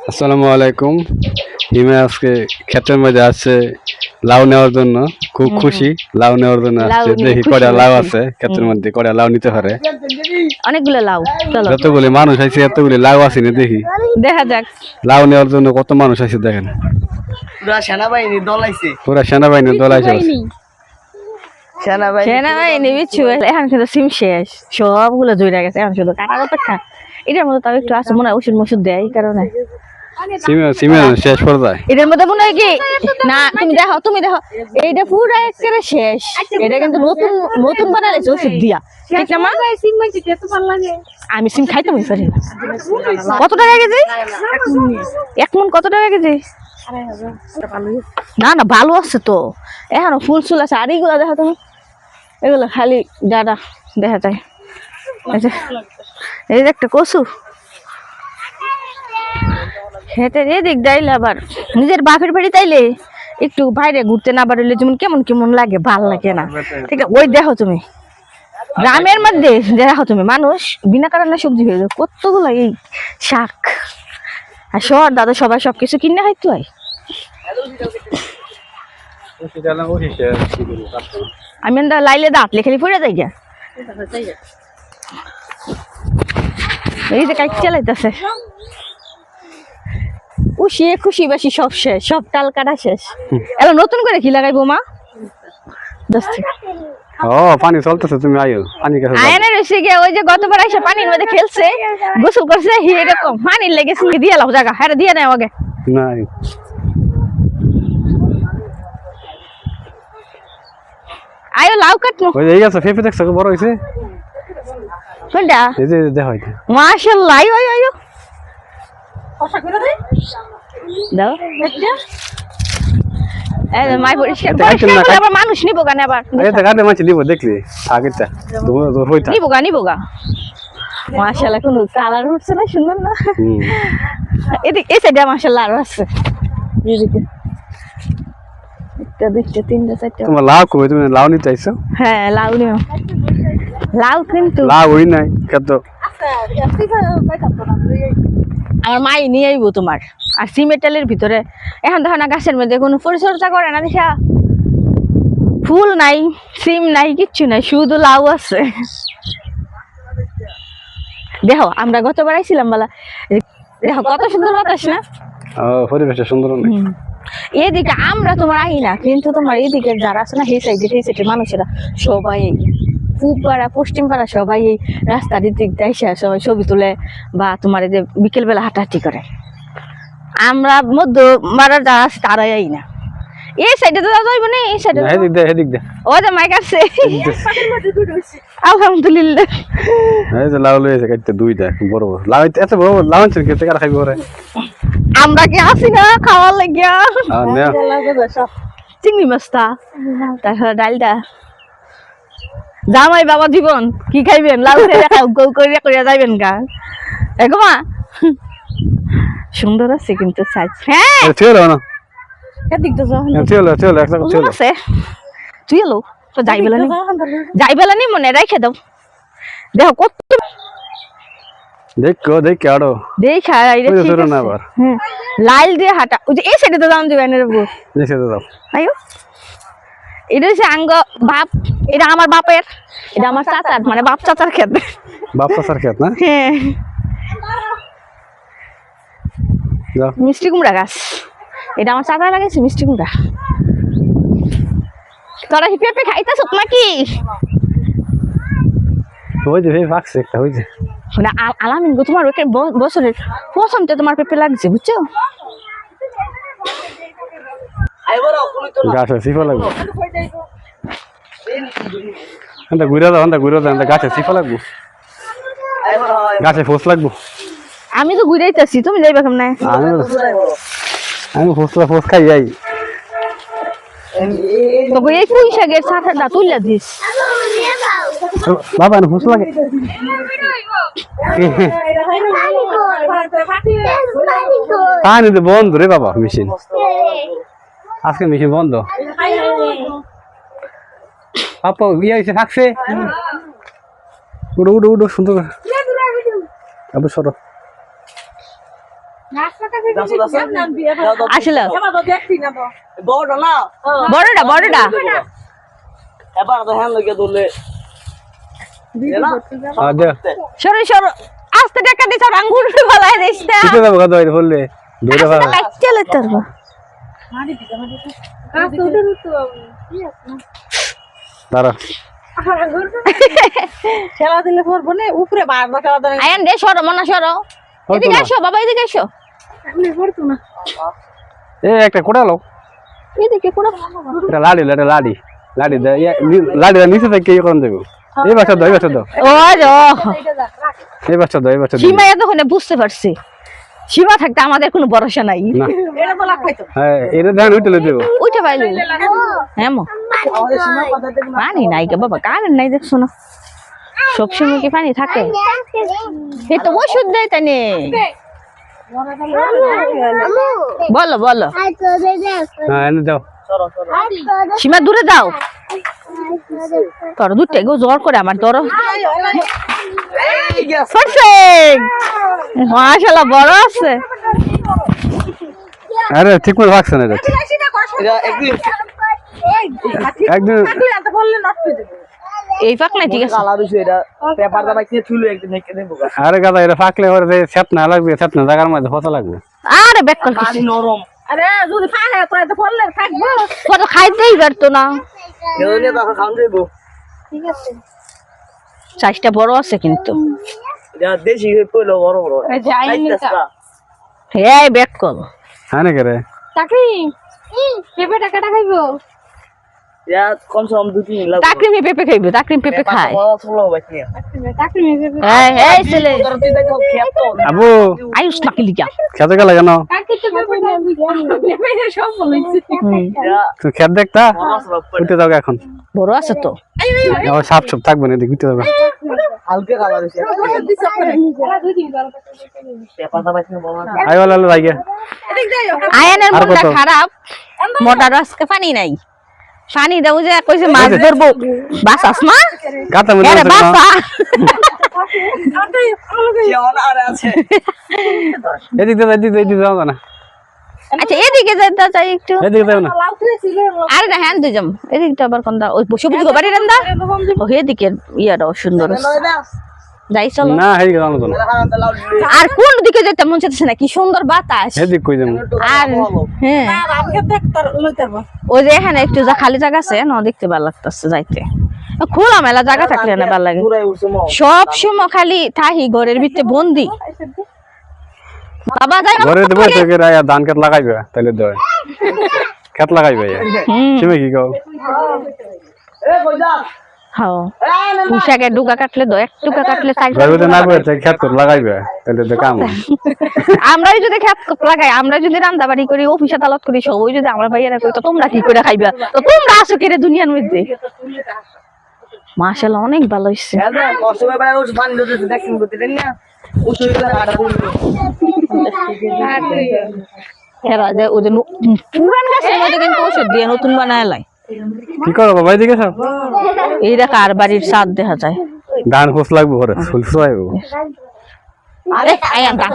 আসসালামু আলাইকুম। হিমে আজকে ক্ষেতের মধ্যে আছে লাউ নেওয়ার জন্য। খুব খুশি লাউ নেওয়ার জন্য লাউ আসছে। নিয়ে দেখি খুশি কয়টা লাউ বেশি। আছে ক্ষেতের মধ্যে, কয়টা লাউ নিতে পারে। অনেকগুলো লাউ, চলো যতগুলি মানুষ আছে এতগুলি লাউ আছে না, দেখি দেখা যাক। লাউ নেওয়ার জন্য কত মানুষ আছে দেখেন। পুরা সেনাবাহিনীর দল আইছে। পুরা সেনাবাহিনীর দল আছে। সেনাবাহিনী বিচ্ছু এখন কিন্তু সিম শেষ, সবগুলো জুড়ে গেছে, এখন শুধু কাটার অপেক্ষা। এটার মধ্যে তাও একটু আছে মনে হয়, ওষুধ মশুদ দেয় এই কারণে। সিমে শেষ পর্যায়ে। এটার মধ্যে মনে হয় কি না, তুমি দেখো এইটা পুরো একেবারে শেষ। এটা কিন্তু নতুন নতুন বানাইছে ওষুধ দিয়া, ঠিক না মা? আমি সিম খাইতে পারি না। কত টাকা কেজি? 1 মণ কত টাকা কেজি? না না, ভালো আছে তো, এখনো ফুল চুল আছে। আর এইগুলো দেখো তুমি, এগুলো খালি ডাটা দেখা যায়। এই যে একটা কচু হেঁটে এদিক যাইলে আবার নিজের বাপের বাড়ি তাইলে একটু বাইরে ঘুরতে না পারলে যেমন কেমন কেমন লাগে, ভাল লাগে না, ঠিক আছে? ওই দেখো তুমি গ্রামের মধ্যে দেখো তুমি, মানুষ বিনা কারণে সবজি হয়ে যায় কতগুলো, এই শাক। আর শহর দাদা সবাই সবকিছু কিনে খাইতে হয়। আমি লাইলে দাঁত লেখালি পড়ে যাই গা। এই যে কাইট চালাইতেছে, খুশি খুশি বাসি সব শেষ, সব টাল কাটা শেষ। এবার নতুন করে কি লাগাইবো মা? ও পানি চলতেছে, তুমি আয়ো পানি কাছে যাও। আয়না রয়েছে গিয়ে ওই যে গতবার এসে পানির মধ্যে খেলছে, গোসল করছে, এরকম পানির লেগেছে, দিয়ে লাও জায়গা, হ্যাঁ দিয়ে নেয় আগে। নাই আয়ো লাউ কাটনো। ওই যে এই আছে ফেফে দেখছো বড় হইছে। কোনটা? এই যে দেখো এটা। মাশাআল্লাহ, আয়ো আয়ো আয়ো দাও এই যে মাই পরিষ্কার পরিষ্কার আবার মানুষ নিবো গানে আবার। এটা গানে মাছ নিব দেখলি আগেরটা দূর হইতা নিবো গা মাশাআল্লাহ, কোন কালার উঠছে না, সুন্দর না? এদিকে এই সাইডে মাশাআল্লাহ আরো আছে, এদিকে একটা দুইটা তিনটা চারটা। তোমার লাউ কই? তুমি লাউ নিতে আইছো? হ্যাঁ লাউ নিও, লাউ কিন্তু লাউ হই নাই কত। আমার মাই নিয়ে আইবো তোমার। আর সিমেন্টালের ভিতরে এখন দেখো না, গাছের মধ্যে কোনো পরিচর্যা করে না, দেখা ফুল নাই, সিম নাই, কিচ্ছু নাই, শুধু লাউ আছে। দেখো আমরা গতবার আইছিলাম বলা, দেখো কত সুন্দর বাতাস না? পরিবেশটা সুন্দর অনেক। এদিকে আমরা তোমার আই না, কিন্তু তোমার এদিকে যারা আছে না, সেই সাইডের মানুষেরা সবাই পূব পাড়া পশ্চিম পাড়া সবাই এই রাস্তার দিক দিয়ে সবাই ছবি তুলে, বা তোমার এই যে বিকেল বেলা হাঁটাহাঁটি করে। আমরা মধ্য মারা যারা আছে তারাই আই না। এই সাইডে তো যাইব না, এই সাইডে হেদিক দে ও যে মাইক আছে। আলহামদুলিল্লাহ। এই যে লাউ লইছে কাটতে দুইটা বড় বড় লাউ, এত বড় বড় লাউ আনছেন কে টাকা খাইব ওরে? আমরা কি আসি না খাওয়ার লাগিয়া? না চিংড়ি মাছটা, তারপরে ডালটা। জামাই বাবা জীবন কি খাইবেন? লাউ গৌ করিয়া করিয়া যাইবেন গা। এগো মা সুন্দর আছে কিন্তু সাইজ। হ্যাঁ চলো না এদিক তো যাও, চলো একটা চলো আছে তুই এলো তো যাইবেলা নি মনে রাইখে দাও। দেখো কত দেখো আরো দেখা না আবার লাইল দিয়ে হাঁটা। ওই যে এই সাইডে তো যাও দিবেন দাও। আয়ো এটা হচ্ছে আঙ্গ বাপ, এটা আমার বাপের, এটা আমার চাচার, মানে বাপ চাচার ক্ষেত। বাপ চাচার ক্ষেত না? হ্যাঁ যাও। মিষ্টি কুমড়া গাছ, এটা আমার চাচা লাগাইছে মিষ্টি কুমড়া। তোরা কি পেঁপে খাইতেছ নাকি? ওই যে ফাকছে একটা ওই যে মানে আলামিন গো, তোমার বছরের প্রথমতে তোমার পেঁপে লাগছে, বুঝছো? গাছে সিফা লাগবে, ঘুরে দাও গাছে সিফা লাগবো, গাছে ফোস লাগবো। আমি তো ঘুরাইতেছি, তুমি যাইবা কেমন? আমি ফোস খাই যাই। তবে এই পুঁই শাকের ছাটাটা তুলে দিস বাবা, ফোস লাগে। পানি তো বন্ধ রে বাবা, মেশিন আজকে মেশিন বন্ধ। পাপা ইয়ে হয়েছে থাকছে, উঠো সুন্দর করে। সরো আসলে বড় না বড়টা এবার তো হ্যাঁ লগে ধরলে দে সরো সরো আস্তে টাকা দিছ আঙ্গুর ফলাই দিস না কিতে যাবো কত বললে দূরে ভালো চলে তোর দাঁড়া খেলা দিলে পড়বো না উপরে বারবার খেলা দিলে আয়ান রে সরো মনা সরো এদিকে আসো বাবা এদিকে আসো আমি পড়তো না এ একটা কোড়ালো এদিকে কোন এটা লাডি দে লাডি নিচে থেকে কি কোন দেবো এই বাচ্চা দাও ও যো এই বাচ্চা দাও সীমা এতক্ষণ বুঝতে পারছি সীমা থাকতে আমাদের কোনো ভরসা নাই না এটা বলা খাইতো হ্যাঁ এটা ধান উঠলে দেবো উঠে পাইলো হ্যাঁ মো পানি নাই কে বাবা কারেন্ট নাই দেখছো না সবসময় কি পানি থাকে সে তো ওষুধ দেয় তাই নে বলো বলো হ্যাঁ এনে দাও সীমা দূরে দাও তোর দুধটা গো জোর করে আমার ধরো মাশাআল্লাহ বড় আছে আরে ঠিক মতো রাখছ না এটা এটা একদিন একদিন বললে নষ্ট হয়ে যাবে এই পাক নাই ঠিক আছে কালা দিছে এটা পেপার দা বাইকে তুলে একদিন হেকে দেবো আরে গাদা এটা ফাকলে ওরে যে সেপনা লাগবে সেপনা জায়গার মধ্যে হতে লাগবে আরে বেকল পানি নরম আরে যদি পানি তো এটা বললে থাকবো কত খাইতেই পারতো না এনে তখন খান দেবো সাইজটা বড় আছে কিন্তু এটা দেশি কইলো বড় বড় এই যাইনি এই বেকল হ্যাঁ নাকি রে চাকরি পেপে টাকা খাইবো ইয়া কম সম দুটি লাগবে তাকরিমি পেঁপে খাইবে তাকরিম পেঁপে খায় চলো বাইকে চাকরি পেপে এই ছেলে তোর তুই দেখো খেত আবু আয়ুষ নাকি লিখা খেতে গেলে কেন চাকরি তো পেপে সব বলেছি তুই খেত দেখতা উঠে যাও এখন বড় আছে তো আবার সাপ সাপ থাকবে না এদিকে উঠে যাবে হালকা কালার হইছে পেপার দা বাইকে বড় আই বলা লাগে আয়নের আর মনটা কত? খারাপ মোটার আজকে পানি নাই পানি দাও যে কইছে মাছ ধরবো বাসাস না গাতা মধ্যে আরে বাসা কেমন আর আছে এদিকে যাও না আচ্ছা এদিকে যাইতে চাই একটু এদিকে যাও না আরে না হ্যাঁ দুজম এদিকটা আবার কোনটা ওই সবুজ গোবারি রান্দা ও এদিকে ইয়াটাও সুন্দর আছে। যাই চলো না এদিকে যাও না আর কোন দিকে যেতে মন চাইতেছে না কি সুন্দর বাতাস এদিক কই যাবো আর হ্যাঁ ওই যে এখানে একটু যা খালি জায়গা আছে না দেখতে ভালো লাগতেছে যাইতে খোলা মেলা জায়গা থাকলে না ভালো লাগে পুরাই উঠছে মো সব সময় খালি থাহি ঘরের ভিতরে বন্দি বাবা যাই ঘরে দেবো তোকে ধান খেত লাগাইবে তাহলে দয় খেত লাগাইবে তুমি কি কও এ কই যা হ্যাঁ পুষাকে ডুকা কাটলে দো এক টুকা কাটলে তাই ঘরে না বলে খেত করে লাগাইবে তাহলে তো কাম আমরাই যদি খেত লাগাই আমরা যদি রান্না বাড়ি করি অফিস আদালত করি সবই যদি আমরা ভাইয়ারা করি তো তোমরা কি করে খাইবা তো তোমরা আসো কেরে দুনিয়ার মধ্যে মাশাআল্লাহ অনেক ভালো হইছে এদা কষ্ট করে বাইরে উঠ পানি দিতে দেখেন করতে দেন না উঠে গেলে আটা পড়লো হেরা যে ওই যে পুরান গাছের মধ্যে কিন্তু ওষুধ দিয়ে নতুন বানায় লাই কি করো বাবা এদিকে সব এই দেখা আর বাড়ির ছাদ দেখা যায় ধান ফুস লাগবে ঘরে ফুল ফুসাইবো আরে আয়ান দা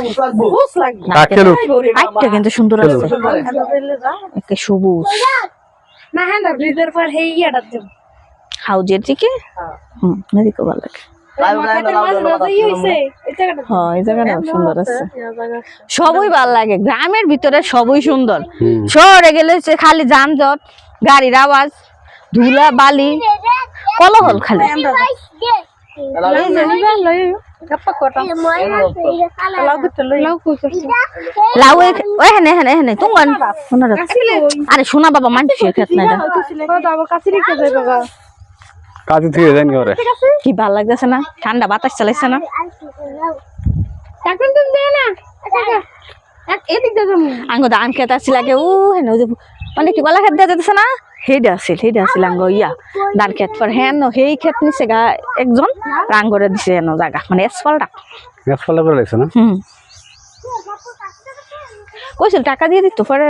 বুঝ লাগবে কাকেরও আইটা কিন্তু সুন্দর আছে একে সবুজ না হ্যাঁ না ব্রিজের পর হেই ইয়াটা দেব হাউজের দিকে এদিকে ভালো লাগে হ্যাঁ এই জায়গাটা সুন্দর আছে সবই ভালো লাগে গ্রামের ভিতরে সবই সুন্দর শহরে গেলে হচ্ছে খালি যানজট গাড়ির আওয়াজ ধুলা বালি কলহল খালি লাউ এখানে এখানে এখানে তোমার আরে শোনা বাবা মানুষের খেত না কাছে থেকে যান ঘরে কি ভালো লাগতেছে না ঠান্ডা বাতাস চালাইছে না আঙ্গ ধান খেতে আসছিল আগে ও হেন মানে কি কলা খেত দেওয়া যেতেছে না সেইটা আসছিল আঙ্গ ইয়া ধান খেত পর হেন সেই খেত নিছে গা একজন আঙ্গরে দিছে হেন জায়গা মানে এসফলটা গাছ পালা করে লাগছে না কইছিল টাকা দিয়ে দিত পরে